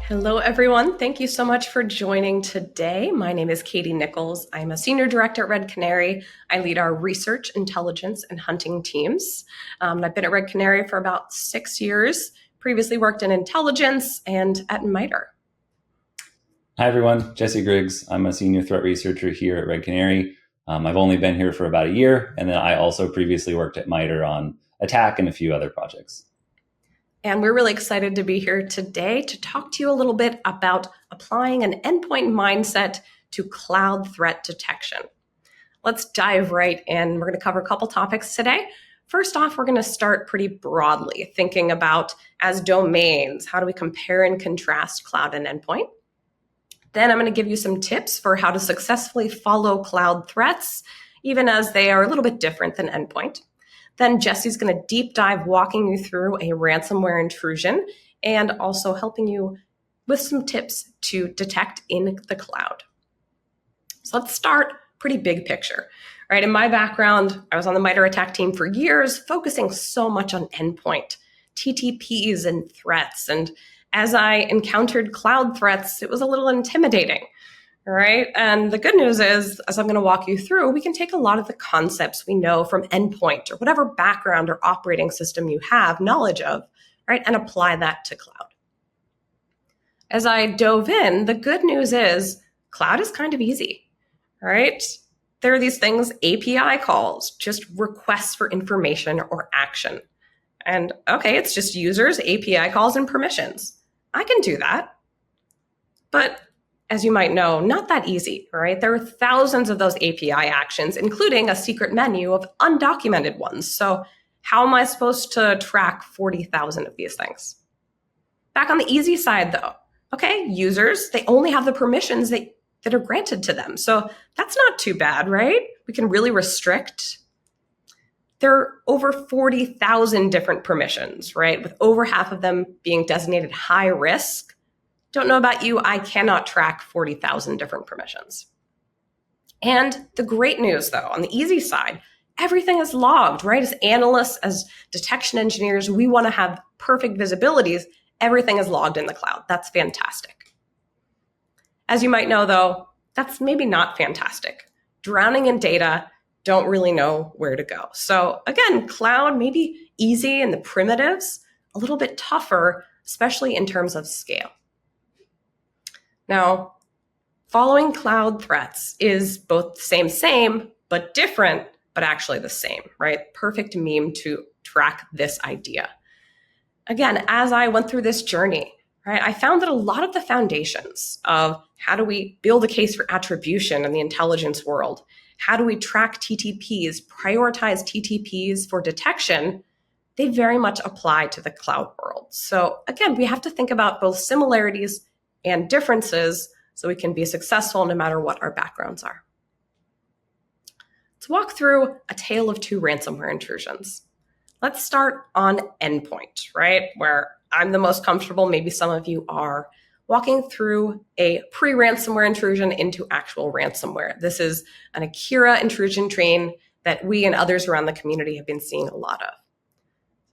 Hello, everyone. Thank you so much for joining today. My name is Katie Nichols. I'm a senior director at Red Canary. I lead our research, intelligence, and hunting teams. I've been at Red Canary for about 6 years, previously worked in intelligence and at MITRE. Hi, everyone. Jesse Griggs. I'm a senior threat researcher here at Red Canary. I've only been here for about a year, and then I also previously worked at MITRE on attack and a few other projects. And we're really excited to be here today to talk to you a little bit about applying an endpoint mindset to cloud threat detection. Let's dive right in. We're going to cover a couple topics today. First off, we're going to start pretty broadly, thinking about as domains, how do we compare and contrast cloud and endpoint? Then I'm going to give you some tips for how to successfully follow cloud threats, even as they are a little bit different than endpoint. Then Jesse's going to deep dive walking you through a ransomware intrusion and also helping you with some tips to detect in the cloud. So let's start pretty big picture. Right, in my background, I was on the MITRE attack team for years, focusing so much on endpoint, TTPs and threats. And as I encountered cloud threats, it was a little intimidating. Right. And the good news is, as I'm going to walk you through, we can take a lot of the concepts we know from endpoint or whatever background or operating system you have knowledge of, right, and apply that to cloud. As I dove in, the good news is cloud is kind of easy, right? There are these things, API calls, just requests for information or action. And okay, it's just users, API calls, and permissions. I can do that. But as you might know, not that easy, right? There are thousands of those API actions, including a secret menu of undocumented ones. So how am I supposed to track 40,000 of these things? Back on the easy side, though, okay, users, they only have the permissions that are granted to them. So that's not too bad, right? We can really restrict. There are over 40,000 different permissions, right? With over half of them being designated high risk. Don't know about you, I cannot track 40,000 different permissions. And the great news, though, on the easy side, everything is logged, right? As analysts, as detection engineers, we want to have perfect visibilities. Everything is logged in the cloud. That's fantastic. As you might know, though, that's maybe not fantastic. Drowning in data, don't really know where to go. So again, cloud may be easy in the primitives, a little bit tougher, especially in terms of scale. Now, following cloud threats is both same, but different, but actually the same, right? Perfect meme to track this idea. Again, as I went through this journey, right, I found that a lot of the foundations of how do we build a case for attribution in the intelligence world, how do we track TTPs, prioritize TTPs for detection, they very much apply to the cloud world. So again, we have to think about both similarities and differences so we can be successful no matter what our backgrounds are. Let's walk through a tale of two ransomware intrusions. Let's start on Endpoint, right? Where I'm the most comfortable, maybe some of you are, walking through a pre-ransomware intrusion into actual ransomware. This is an Akira intrusion train that we and others around the community have been seeing a lot of.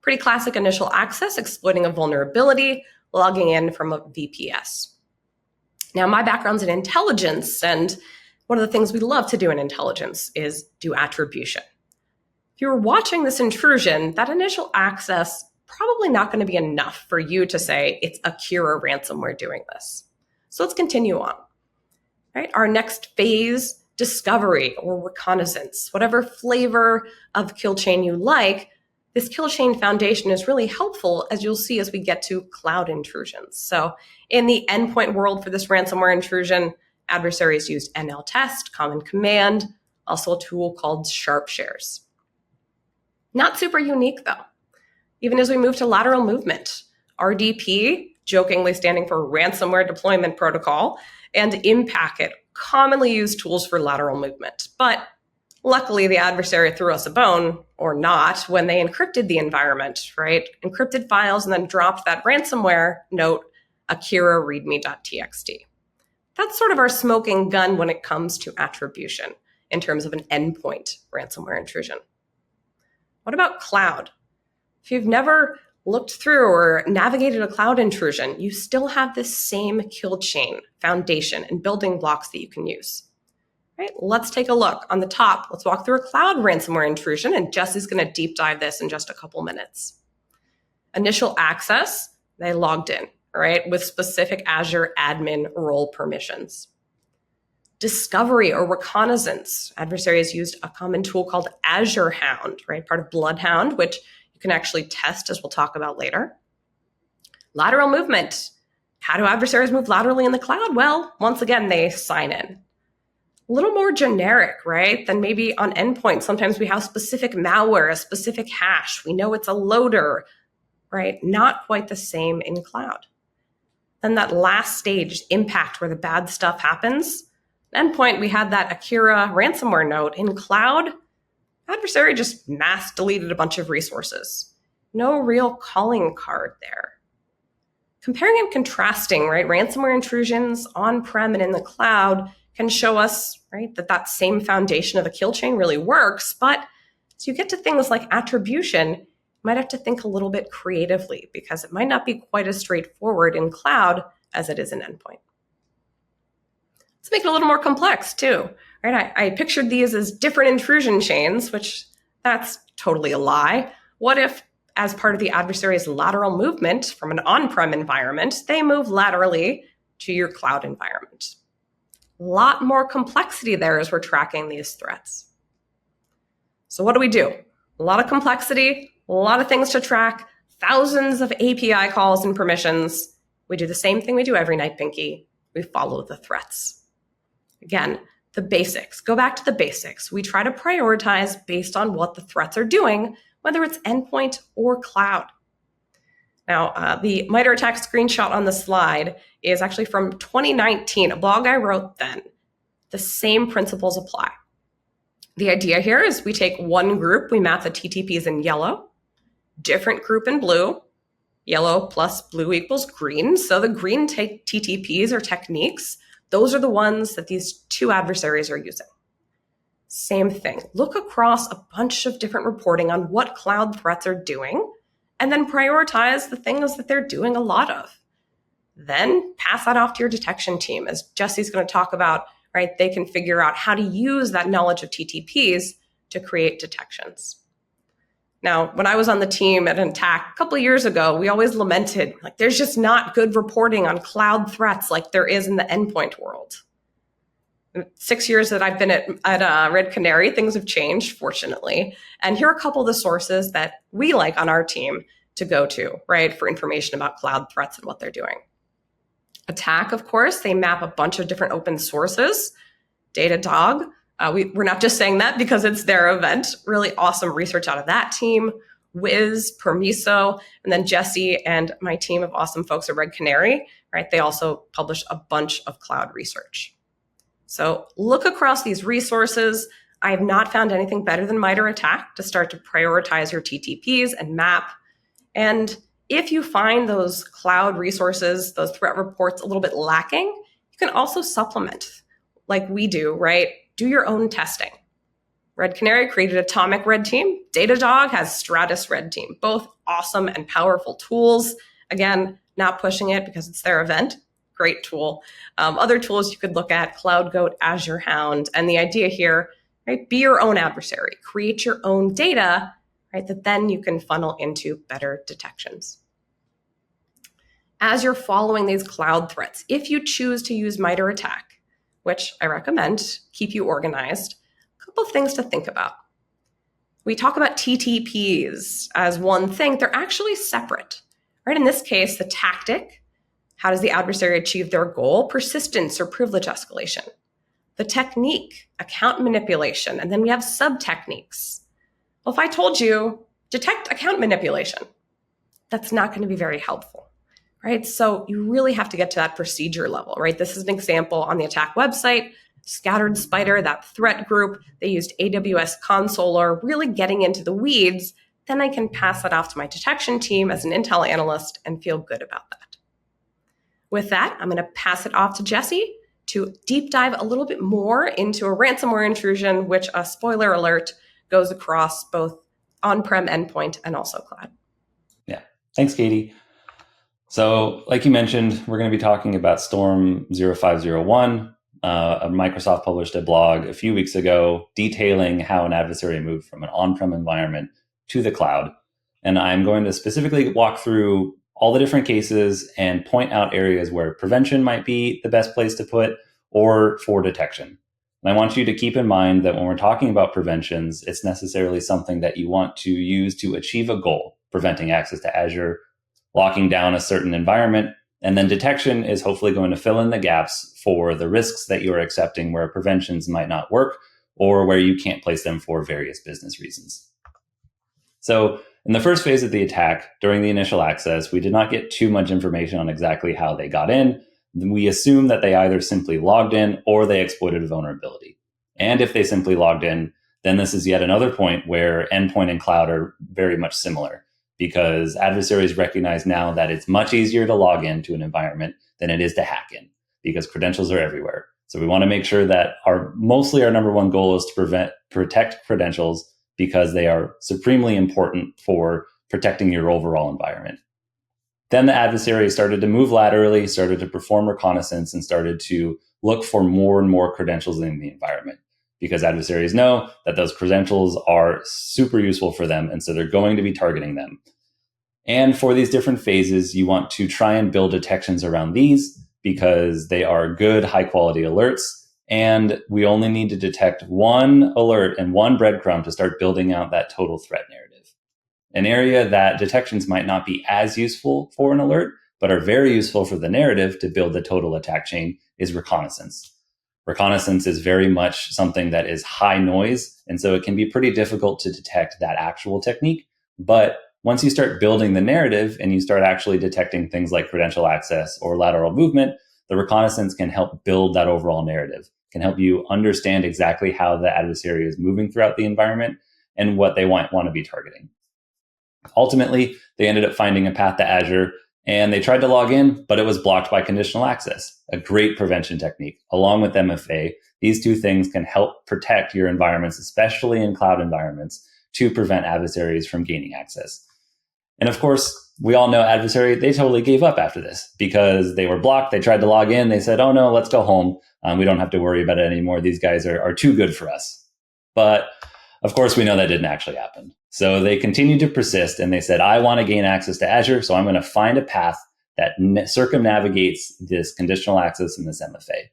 Pretty classic initial access, exploiting a vulnerability, logging in from a VPS. Now, my background's in intelligence, and one of the things we love to do in intelligence is do attribution. If you were watching this intrusion, that initial access probably not going to be enough for you to say it's Akira ransomware doing this. So let's continue on. Right? Our next phase, discovery or reconnaissance, whatever flavor of kill chain you like, this kill chain foundation is really helpful, as you'll see as we get to cloud intrusions. So in the endpoint world for this ransomware intrusion, adversaries used NLTest, common command, also a tool called SharpShares. Not super unique, though. Even as we move to lateral movement, RDP, jokingly standing for Ransomware Deployment Protocol, and IMPacket, commonly used tools for lateral movement. But luckily, the adversary threw us a bone, or not, when they encrypted the environment, right? Encrypted files and then dropped that ransomware note, Akira readme.txt. That's sort of our smoking gun when it comes to attribution in terms of an endpoint ransomware intrusion. What about cloud? If you've never looked through or navigated a cloud intrusion, you still have this same kill chain foundation and building blocks that you can use. Right, let's take a look. On the top, let's walk through a cloud ransomware intrusion, and Jesse's going to deep dive this in just a couple minutes. Initial access, they logged in, right, with specific Azure admin role permissions. Discovery or reconnaissance, adversaries used a common tool called Azure Hound, right, part of Bloodhound, which you can actually test, as we'll talk about later. Lateral movement. How do adversaries move laterally in the cloud? Well, once again, they sign in. A little more generic, right, than maybe on endpoint. Sometimes we have specific malware, a specific hash. We know it's a loader, right? Not quite the same in cloud. Then that last stage, impact, where the bad stuff happens. Endpoint, we had that Akira ransomware node. In cloud, adversary just mass deleted a bunch of resources. No real calling card there. Comparing and contrasting, right? Ransomware intrusions on-prem and in the cloud can show us, right, that same foundation of the kill chain really works. But as you get to things like attribution, you might have to think a little bit creatively, because it might not be quite as straightforward in cloud as it is in endpoint. Let's make it a little more complex too, right? I pictured these as different intrusion chains, which that's totally a lie. What if, as part of the adversary's lateral movement from an on-prem environment, they move laterally to your cloud environment? A lot more complexity there as we're tracking these threats. So what do? A lot of complexity, a lot of things to track, thousands of API calls and permissions. We do the same thing we do every night, Pinky. We follow the threats. Again, the basics. Go back to the basics. We try to prioritize based on what the threats are doing, whether it's endpoint or cloud. Now, the MITRE ATT&CK screenshot on the slide is actually from 2019, a blog I wrote then. The same principles apply. The idea here is we take one group, we map the TTPs in yellow, different group in blue, yellow plus blue equals green. So the green TTPs or techniques, those are the ones that these two adversaries are using. Same thing. Look across a bunch of different reporting on what cloud threats are doing, and then prioritize the things that they're doing a lot of. Then pass that off to your detection team. As Jesse's going to talk about, right, they can figure out how to use that knowledge of TTPs to create detections. Now, when I was on the team at Attack a couple of years ago, we always lamented, like, there's just not good reporting on cloud threats like there is in the endpoint world. 6 years that I've been at Red Canary, things have changed, fortunately. And here are a couple of the sources that we like on our team to go to, right, for information about cloud threats and what they're doing. Attack, of course, they map a bunch of different open sources. Datadog, we're not just saying that because it's their event. Really awesome research out of that team. Wiz, Permiso, and then Jesse and my team of awesome folks at Red Canary, right? They also publish a bunch of cloud research. So look across these resources. I have not found anything better than MITRE ATT&CK to start to prioritize your TTPs and map. And if you find those cloud resources, those threat reports a little bit lacking, you can also supplement like we do, right? Do your own testing. Red Canary created Atomic Red Team. Datadog has Stratus Red Team, both awesome and powerful tools. Again, not pushing it because it's their event. Great tool. Other tools you could look at, CloudGoat, Azure Hound. And the idea here, right, be your own adversary. Create your own data, right, that then you can funnel into better detections. As you're following these cloud threats, if you choose to use MITRE ATT&CK, which I recommend, keep you organized, a couple of things to think about. We talk about TTPs as one thing. They're actually separate, right? In this case, the tactic, how does the adversary achieve their goal? Persistence or privilege escalation. The technique, account manipulation, and then we have sub-techniques. Well, if I told you, detect account manipulation, that's not going to be very helpful, right? So you really have to get to that procedure level, right? This is an example on the attack website, Scattered Spider, that threat group. They used AWS Consoler, really getting into the weeds. Then I can pass that off to my detection team as an intel analyst and feel good about that. With that, I'm going to pass it off to Jesse to deep dive a little bit more into a ransomware intrusion, which, a spoiler alert, goes across both on-prem endpoint and also cloud. Yeah, Thanks, Katie. So like you mentioned, we're going to be talking about Storm 0501. Microsoft published a blog a few weeks ago detailing how an adversary moved from an on-prem environment to the cloud. And I'm going to specifically walk through all the different cases and point out areas where prevention might be the best place to put or for detection. And I want you to keep in mind that when we're talking about preventions, it's necessarily something that you want to use to achieve a goal, preventing access to Azure, locking down a certain environment, and then detection is hopefully going to fill in the gaps for the risks that you're accepting where preventions might not work or where you can't place them for various business reasons. So in the first phase of the attack, during the initial access, we did not get too much information on exactly how they got in. We assume that they either simply logged in or they exploited a vulnerability. And if they simply logged in, then this is yet another point where endpoint and cloud are very much similar, because adversaries recognize now that it's much easier to log into an environment than it is to hack in, because credentials are everywhere. So we want to make sure that our number one goal is to protect credentials, because they are supremely important for protecting your overall environment. Then the adversary started to move laterally, started to perform reconnaissance, and started to look for more and more credentials in the environment, because adversaries know that those credentials are super useful for them, and so they're going to be targeting them. And for these different phases, you want to try and build detections around these, because they are good, high-quality alerts, and we only need to detect one alert and one breadcrumb to start building out that total threat narrative. An area that detections might not be as useful for an alert, but are very useful for the narrative to build the total attack chain, is reconnaissance. Reconnaissance is very much something that is high noise, and so it can be pretty difficult to detect that actual technique. But once you start building the narrative and you start actually detecting things like credential access or lateral movement, the reconnaissance can help build that overall narrative, can help you understand exactly how the adversary is moving throughout the environment and what they want to be targeting. Ultimately, they ended up finding a path to Azure, and they tried to log in, but it was blocked by conditional access, a great prevention technique. Along with MFA, these two things can help protect your environments, especially in cloud environments, to prevent adversaries from gaining access. And of course, we all know adversary, they totally gave up after this because they were blocked. They tried to log in. They said, oh no, let's go home. We don't have to worry about it anymore. These guys are too good for us. But of course, we know that didn't actually happen. So they continued to persist, and they said, I want to gain access to Azure, so I'm going to find a path that circumnavigates this conditional access and this MFA.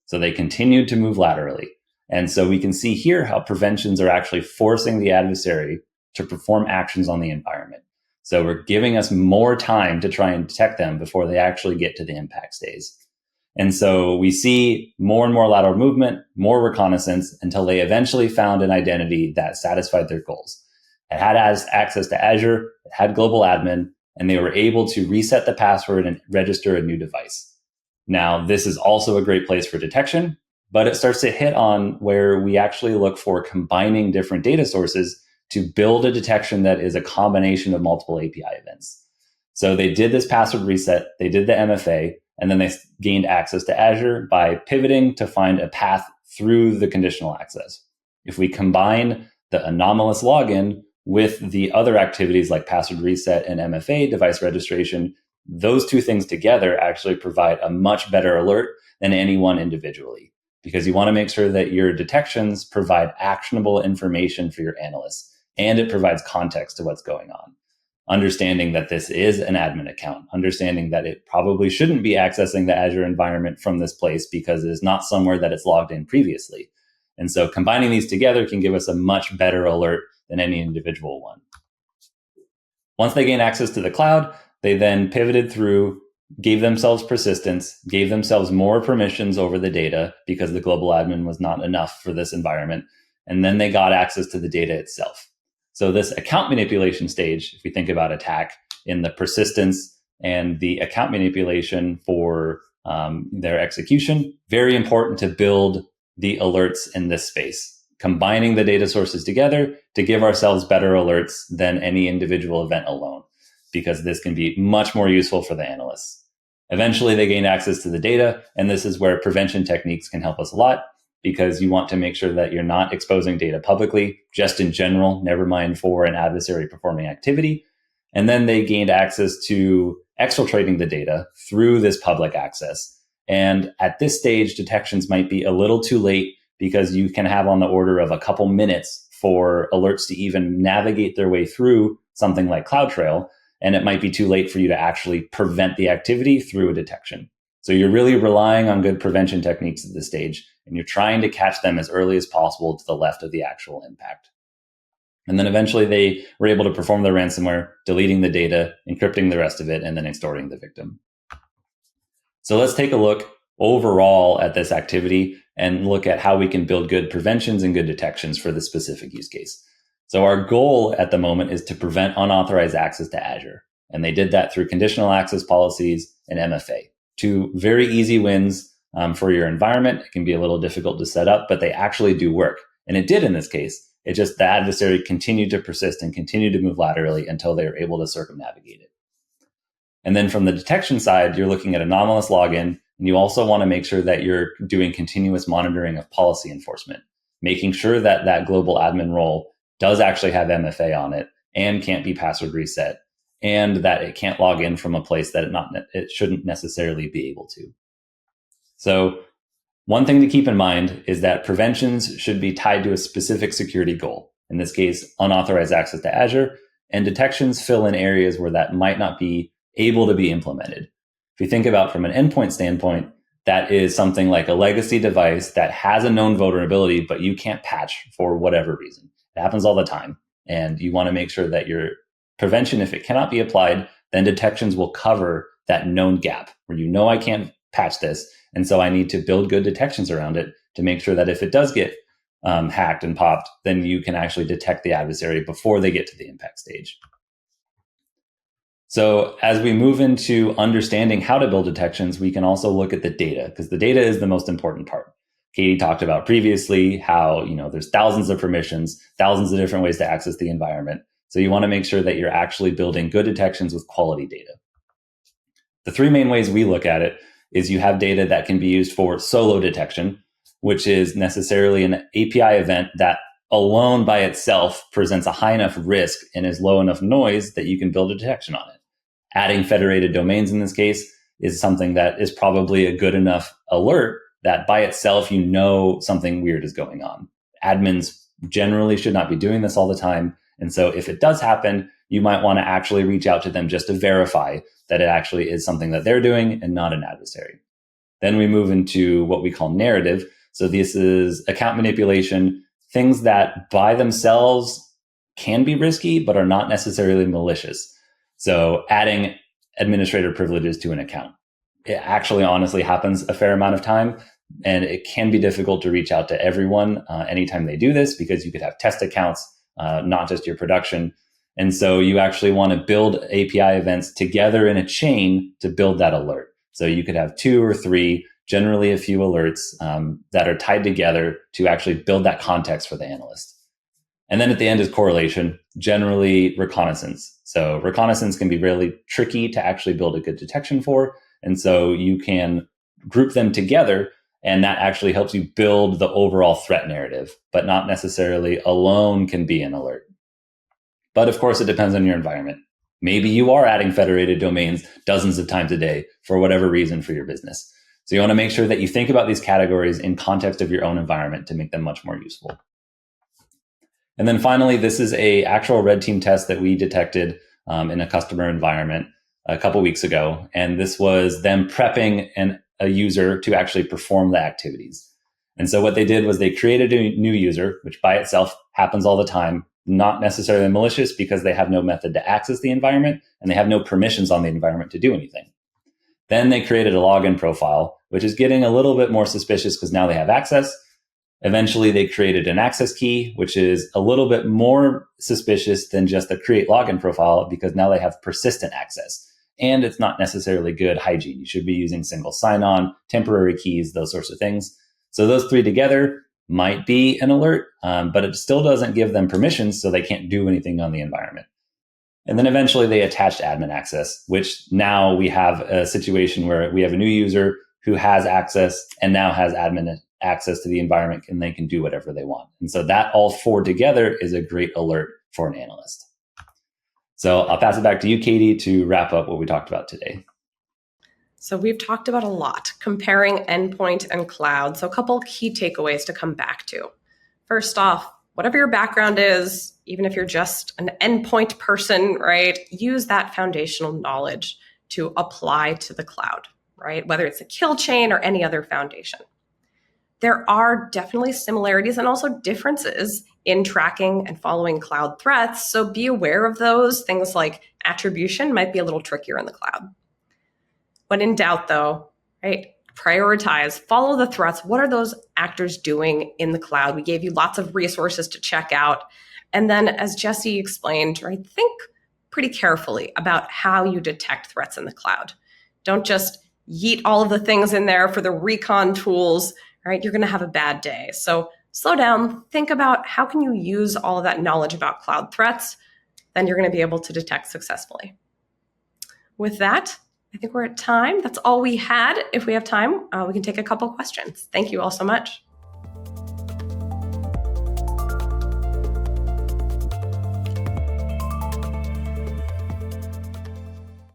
So they continued to move laterally. And so we can see here how preventions are actually forcing the adversary to perform actions on the environment. So we're giving us more time to try and detect them before they actually get to the impact stage. And so we see more and more lateral movement, more reconnaissance, until they eventually found an identity that satisfied their goals. It had access to Azure, it had global admin, and they were able to reset the password and register a new device. Now, this is also a great place for detection, but it starts to hit on where we actually look for combining different data sources to build a detection that is a combination of multiple API events. So they did this password reset, they did the MFA, and then they gained access to Azure by pivoting to find a path through the conditional access. If we combine the anomalous login with the other activities like password reset and MFA, device registration, those two things together actually provide a much better alert than any one individually, because you want to make sure that your detections provide actionable information for your analysts, and it provides context to what's going on. Understanding that this is an admin account, understanding that it probably shouldn't be accessing the Azure environment from this place because it is not somewhere that it's logged in previously. And so combining these together can give us a much better alert than any individual one. Once they gained access to the cloud, they then pivoted through, gave themselves persistence, gave themselves more permissions over the data because the global admin was not enough for this environment. And then they got access to the data itself. So this account manipulation stage, if we think about attack in the persistence and the account manipulation for their execution, very important to build the alerts in this space, combining the data sources together to give ourselves better alerts than any individual event alone, because this can be much more useful for the analysts. Eventually, they gain access to the data, and this is where prevention techniques can help us a lot, because you want to make sure that you're not exposing data publicly, just in general, never mind for an adversary performing activity. And then they gained access to exfiltrating the data through this public access. And at this stage, detections might be a little too late because you can have on the order of a couple minutes for alerts to even navigate their way through something like CloudTrail. And it might be too late for you to actually prevent the activity through a detection. So you're really relying on good prevention techniques at this stage, and you're trying to catch them as early as possible to the left of the actual impact. And then eventually they were able to perform their ransomware, deleting the data, encrypting the rest of it, and then extorting the victim. So let's take a look overall at this activity and look at how we can build good preventions and good detections for this specific use case. So our goal at the moment is to prevent unauthorized access to Azure. And they did that through conditional access policies and MFA. Two very easy wins for your environment. It can be a little difficult to set up, but they actually do work. And it did in this case. It just, the adversary continued to persist and continued to move laterally until they were able to circumnavigate it. And then from the detection side, you're looking at anomalous login, and you also want to make sure that you're doing continuous monitoring of policy enforcement, making sure that that global admin role does actually have MFA on it and can't be password reset, and that it can't log in from a place that it shouldn't necessarily be able to. So one thing to keep in mind is that preventions should be tied to a specific security goal. In this case, unauthorized access to Azure, and detections fill in areas where that might not be able to be implemented. If you think about from an endpoint standpoint, that is something like a legacy device that has a known vulnerability, but you can't patch for whatever reason. It happens all the time. And you want to make sure that your prevention, if it cannot be applied, then detections will cover that known gap where you know I can't patch this. And so I need to build good detections around it to make sure that if it does get hacked and popped, then you can actually detect the adversary before they get to the impact stage. So as we move into understanding how to build detections, we can also look at the data, because the data is the most important part. Katie talked about previously how, there's thousands of permissions, thousands of different ways to access the environment. So you want to make sure that you're actually building good detections with quality data. The three main ways we look at it is you have data that can be used for solo detection, which is necessarily an API event that alone by itself presents a high enough risk and is low enough noise that you can build a detection on it. Adding federated domains in this case is something that is probably a good enough alert that by itself, something weird is going on. Admins generally should not be doing this all the time. And so if it does happen, you might want to actually reach out to them just to verify that it actually is something that they're doing and not an adversary. Then we move into what we call narrative. So this is account manipulation, things that by themselves can be risky, but are not necessarily malicious. So adding administrator privileges to an account. It actually honestly happens a fair amount of time, and it can be difficult to reach out to everyone anytime they do this because you could have test accounts, not just your production. And so you actually want to build API events together in a chain to build that alert. So you could have 2 or 3, generally a few alerts that are tied together to actually build that context for the analyst. And then at the end is correlation, generally reconnaissance. So reconnaissance can be really tricky to actually build a good detection for. And so you can group them together, and that actually helps you build the overall threat narrative, but not necessarily alone can be an alert. But of course, it depends on your environment. Maybe you are adding federated domains dozens of times a day for whatever reason for your business. So you want to make sure that you think about these categories in context of your own environment to make them much more useful. And then finally, this is a actual red team test that we detected in a customer environment a couple weeks ago. And this was them prepping a user to actually perform the activities. And so what they did was they created a new user, which by itself happens all the time, not necessarily malicious because they have no method to access the environment and they have no permissions on the environment to do anything. Then they created a login profile, which is getting a little bit more suspicious because now they have access. Eventually, they created an access key, which is a little bit more suspicious than just a create login profile because now they have persistent access. And it's not necessarily good hygiene. You should be using single sign-on, temporary keys, those sorts of things. So those three together might be an alert, but it still doesn't give them permissions, so they can't do anything on the environment. And then eventually they attached admin access, which now we have a situation where we have a new user who has access and now has admin access to the environment, and they can do whatever they want. And so that all four together is a great alert for an analyst. So I'll pass it back to you, Katie, to wrap up what we talked about today. So we've talked about a lot, comparing endpoint and cloud. So a couple key takeaways to come back to. First off, whatever your background is, even if you're just an endpoint person, right, use that foundational knowledge to apply to the cloud, right? Whether it's a kill chain or any other foundation. There are definitely similarities and also differences in tracking and following cloud threats. So be aware of those. Things like attribution might be a little trickier in the cloud. When in doubt, though, right, prioritize, follow the threats. What are those actors doing in the cloud? We gave you lots of resources to check out. And then, as Jesse explained, right, think pretty carefully about how you detect threats in the cloud. Don't just yeet all of the things in there for the recon tools, right? You're going to have a bad day. So slow down, think about how can you use all of that knowledge about cloud threats, then you're going to be able to detect successfully. With that, I think we're at time. That's all we had. If we have time, we can take a couple questions. Thank you all so much.